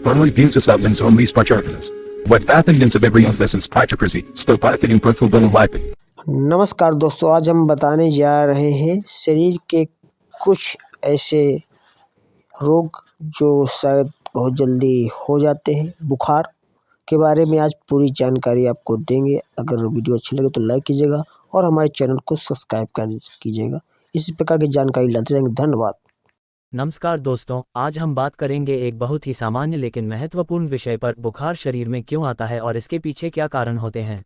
Pangilipian sa sableng sa umis pacharkas. What pathogen sa bebriang lessons pacharkasi, sto pathogen प्रथुबल वाइप। नमस्कार दोस्तों, आज हम बताने जा रहे हैं शरीर के कुछ ऐसे रोग जो शायद बहुत जल्दी हो जाते हैं। बुखार के बारे में आज पूरी जानकारी आपको देंगे। अगर वीडियो अच्छी लगे तो लाइक कीजिएगा और हमारे चैनल को सब्सक्राइब कीजिएगा। इसी प्रकार की जानकारी लाते रहेंगे। धन्यवाद। नमस्कार दोस्तों, आज हम बात करेंगे एक बहुत ही सामान्य लेकिन महत्वपूर्ण विषय पर, बुखार शरीर में क्यों आता है और इसके पीछे क्या कारण होते हैं।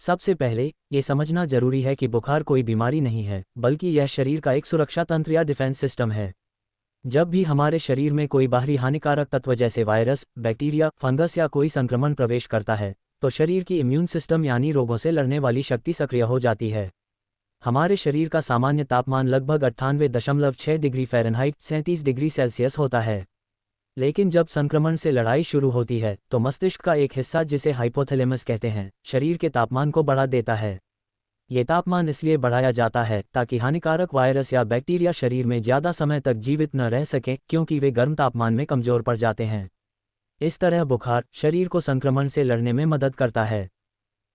सबसे पहले ये समझना जरूरी है कि बुखार कोई बीमारी नहीं है, बल्कि यह शरीर का एक सुरक्षा तंत्र या डिफेंस सिस्टम है। जब भी हमारे शरीर में कोई बाहरी हानिकारक तत्व जैसे वायरस, बैक्टीरिया, फंगस या कोई संक्रमण प्रवेश करता है, तो शरीर की इम्यून सिस्टम यानी रोगों से लड़ने वाली शक्ति सक्रिय हो जाती है। हमारे शरीर का सामान्य तापमान लगभग 98.6 डिग्री फ़ारेनहाइट 37 डिग्री सेल्सियस होता है। लेकिन जब संक्रमण से लड़ाई शुरू होती है तो मस्तिष्क का एक हिस्सा, जिसे हाइपोथैलेमस कहते हैं, शरीर के तापमान को बढ़ा देता है। ये तापमान इसलिए बढ़ाया जाता है ताकि हानिकारक वायरस या बैक्टीरिया शरीर में ज़्यादा समय तक जीवित न रह सकें, क्योंकि वे गर्म तापमान में कमज़ोर पड़ जाते हैं। इस तरह बुखार शरीर को संक्रमण से लड़ने में मदद करता है।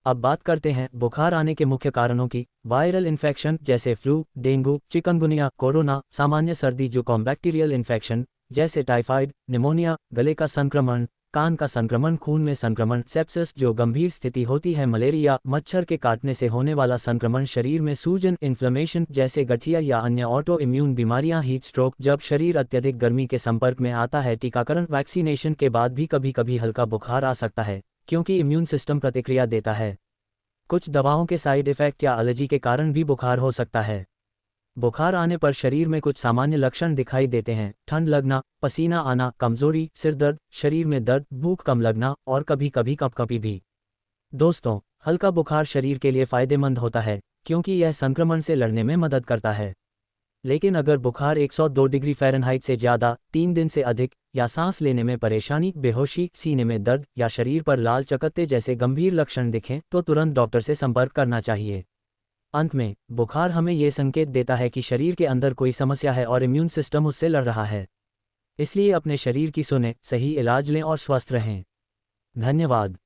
अब बात करते हैं बुखार आने के मुख्य कारणों की। वायरल इन्फेक्शन जैसे फ्लू, डेंगू, चिकनगुनिया, कोरोना, सामान्य सर्दी जुकाम, बैक्टीरियल इन्फेक्शन जैसे टाइफाइड, निमोनिया, गले का संक्रमण, कान का संक्रमण, खून में संक्रमण, सेप्सिस जो गंभीर स्थिति होती है, मलेरिया, मच्छर के काटने से होने वाला संक्रमण, शरीर में सूजन, इन्फ्लेमेशन जैसे गठिया या अन्य ऑटो इम्यून बीमारियां, हीट स्ट्रोक जब शरीर अत्यधिक गर्मी के संपर्क में आता है, टीकाकरण, वैक्सीनेशन के बाद भी कभी कभी हल्का बुखार आ सकता है, क्योंकि इम्यून सिस्टम प्रतिक्रिया देता है। कुछ दवाओं के साइड इफ़ेक्ट या एलर्जी के कारण भी बुखार हो सकता है। बुखार आने पर शरीर में कुछ सामान्य लक्षण दिखाई देते हैं: ठंड लगना, पसीना आना, कमजोरी, सिर दर्द, शरीर में दर्द, भूख कम लगना और कभी कभी कँपकँपी भी। दोस्तों, हल्का बुखार शरीर के लिए फायदेमंद होता है, क्योंकि यह संक्रमण से लड़ने में मदद करता है। लेकिन अगर बुखार 102 डिग्री फ़ारेनहाइट से ज़्यादा, 3 दिन से अधिक, या सांस लेने में परेशानी, बेहोशी, सीने में दर्द या शरीर पर लाल चकत्ते जैसे गंभीर लक्षण दिखें, तो तुरंत डॉक्टर से संपर्क करना चाहिए। अंत में, बुखार हमें ये संकेत देता है कि शरीर के अंदर कोई समस्या है और इम्यून सिस्टम उससे लड़ रहा है। इसलिए अपने शरीर की सुने, सही इलाज लें और स्वस्थ रहें। धन्यवाद।